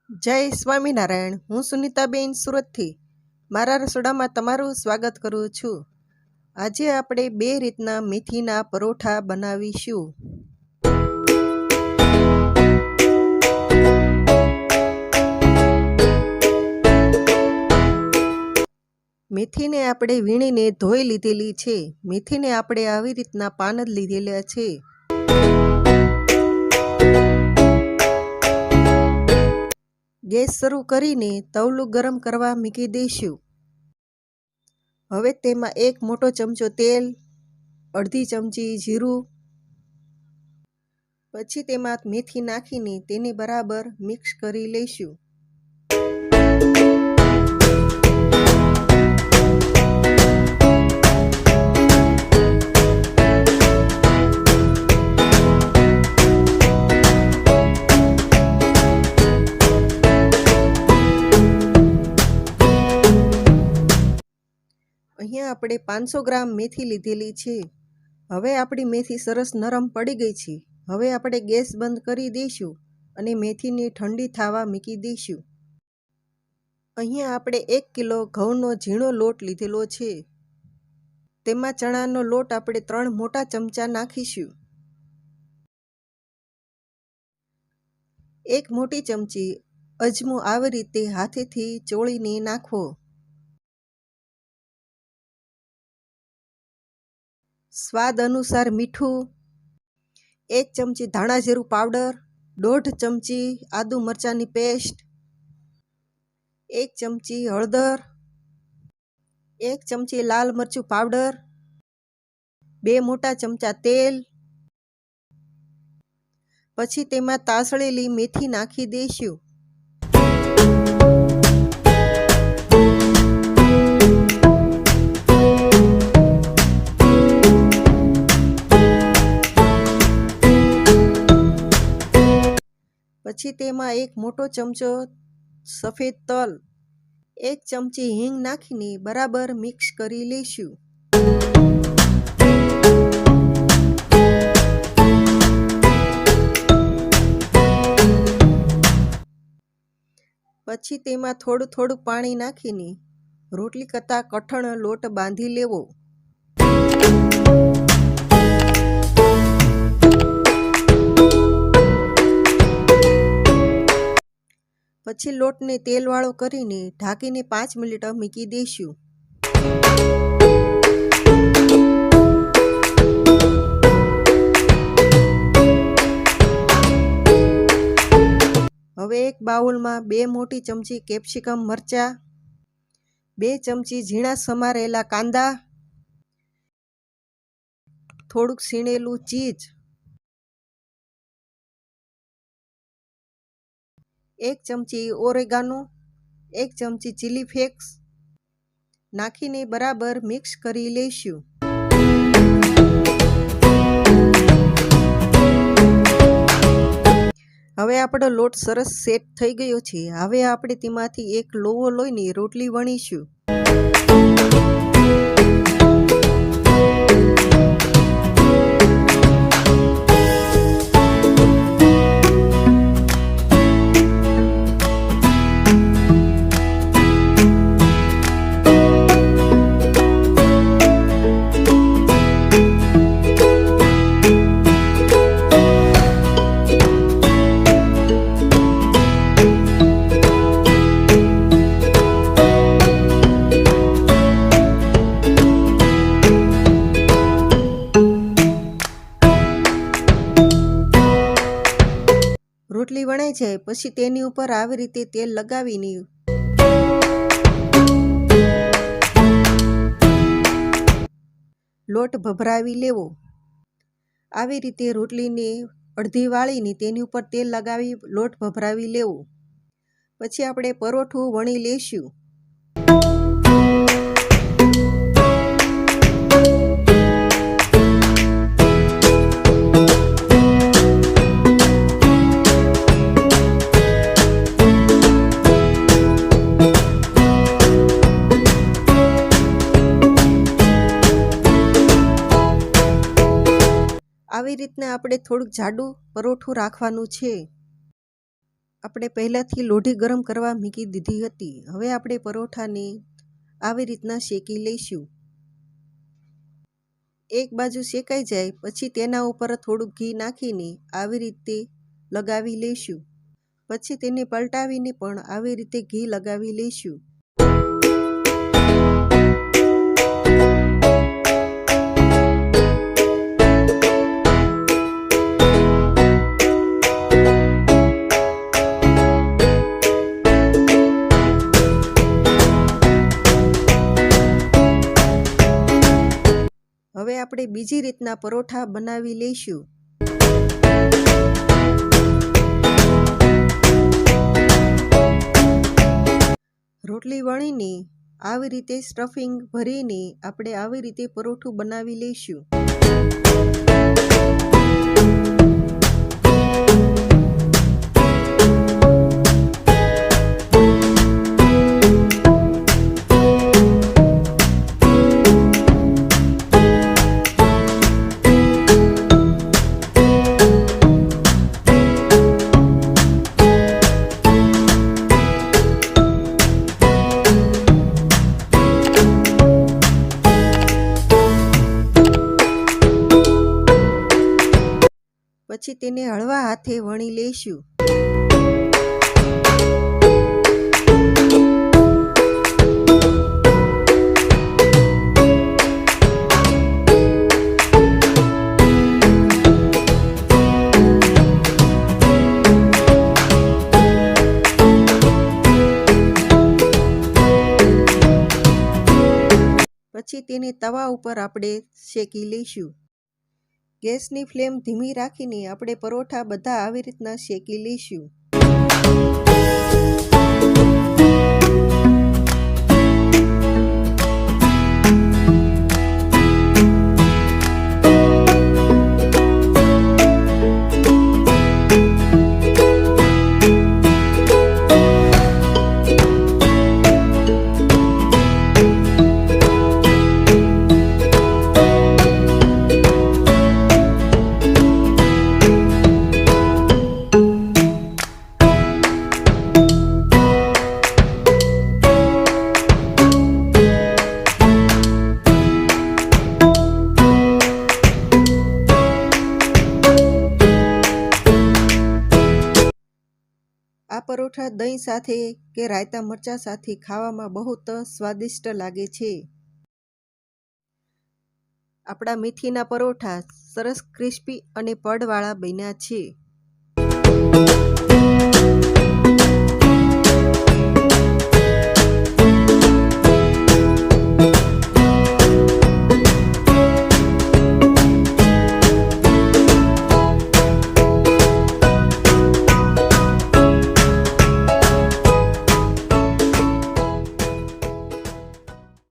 જય સ્વામિનારાયણ। હું સુનિતાબેન સુરતથી મારા રસોડામાં તમારું સ્વાગત કરું છું। આજે આપણે 2 રીતના મેથીના પરોઠા બનાવીશું। મેથીને આપણે વીણીને ધોઈ લીધેલી છે। મેથીને આપણે આવી રીતના પાન જ લીધેલા છે। ગેસ શરૂ કરીને તવલું ગરમ કરવા મૂકી દઈશું। હવે તેમાં 1 મોટો ચમચો તેલ, અડધી ચમચી જીરું, પછી તેમાં મેથી નાખીને તેને બરાબર મિક્સ કરી લઈશું। અહીંયા આપણે 500 ગ્રામ મેથી લીધેલી છે। હવે આપણી મેથી સરસ નરમ પડી ગઈ છે। હવે આપણે ગેસ બંધ કરી દઈશું અને મેથીને ઠંડી થવા મૂકી દઈશું। અહીંયા આપણે 1 કિલો ઘઉંનો ઝીણો લોટ લીધેલો છે। તેમાં ચણાનો લોટ આપણે 3 મોટા ચમચા નાખીશું। 1 મોટી ચમચી અજમો આવી રીતે હાથેથી ચોળીને નાખવો। સ્વાદ અનુસાર મીઠું, 1 ચમચી ધાણા જીરું પાવડર, 1.5 ચમચી આદુ મરચાંની પેસ્ટ, 1 ચમચી હળદર, 1 ચમચી લાલ મરચું પાવડર, 2 મોટા ચમચા તેલ, પછી તેમાં તાસળેલી મેથી નાખી દઈશું। પછી તેમાં 1 મોટો ચમચો સફેદ તલ, 1 ચમચી હિંગ નાખીને બરાબર મિક્સ કરી લઈશું। પછી તેમાં થોડું પાણી નાખીને રોટલી કરતાં કઠણ લોટ બાંધી લેવો। પછી લોટને તેલવાળો કરીને ઢાંકીને 5 મિનિટ મૂકી દઈશું। હવે એક બાઉલમાં 2 મોટી ચમચી કેપ્સિકમ મરચાં, 2 ચમચી ઝીણા સમારેલા કાંદા, થોડુંક સીણેલું ચીઝ, 1 ચમચી ઓરેગાનો, 1 ચમચી ચીલી ફ્લેક્સ નાખીને બરાબર મિક્સ કરી લઈશું। હવે આપણો લોટ સરસ સેટ થઈ ગયો છે। હવે આપણે તેમાંથી એક લોવો લઈને રોટલી વણીશું। રોટલી વણાઈ જાય પછી તેની ઉપર આવી રીતે તેલ લગાવીને લોટ ભભરાવી લેવો। આવી રીતે રોટલીને અડધી વાળીને તેની ઉપર તેલ લગાવી લોટ ભભરાવી લેવો। પછી આપણે પરોઠું વણી લઈશું। આવી રીતના આપણે થોડુંક જાડું પરોઠું રાખવાનું છે। આપણે પહેલાંથી લોઢી ગરમ કરવા મૂકી દીધી હતી. હવે આપણે પરોઠાને આવી રીતના શેકી લઈશું. એક બાજુ શેકાઈ જાય પછી તેના ઉપર થોડું ઘી નાખીને આવી રીતે લગાવી લઈશું. પછી તેને પલટાવીને પણ આવી રીતે ઘી લગાવી લઈશું. હવે આપણે બીજી રીતના પરોઠા બનાવી લઈશું. રોટલી વણીને આવી રીતે સ્ટફિંગ ભરીને આપણે આવી રીતે પરોઠું બનાવી લઈશું. પછી તેને હળવા હાથે વણી લઈશું. પછી તેને તવા ઉપર આપણે શેકી લઈશું. ગેસની ફ્લેમ ધીમી રાખીને આપણે પરોઠા બધા આવી રીતના શેકી લઈશું. આ પરોઠા દહીં સાથે કે રાયતા મરચાં સાથે ખાવામાં બહુ સ્વાદિષ્ટ લાગે છે. આપણા મેથીના પરોઠા સરસ ક્રિસ્પી અને પડવાળા બન્યા છે.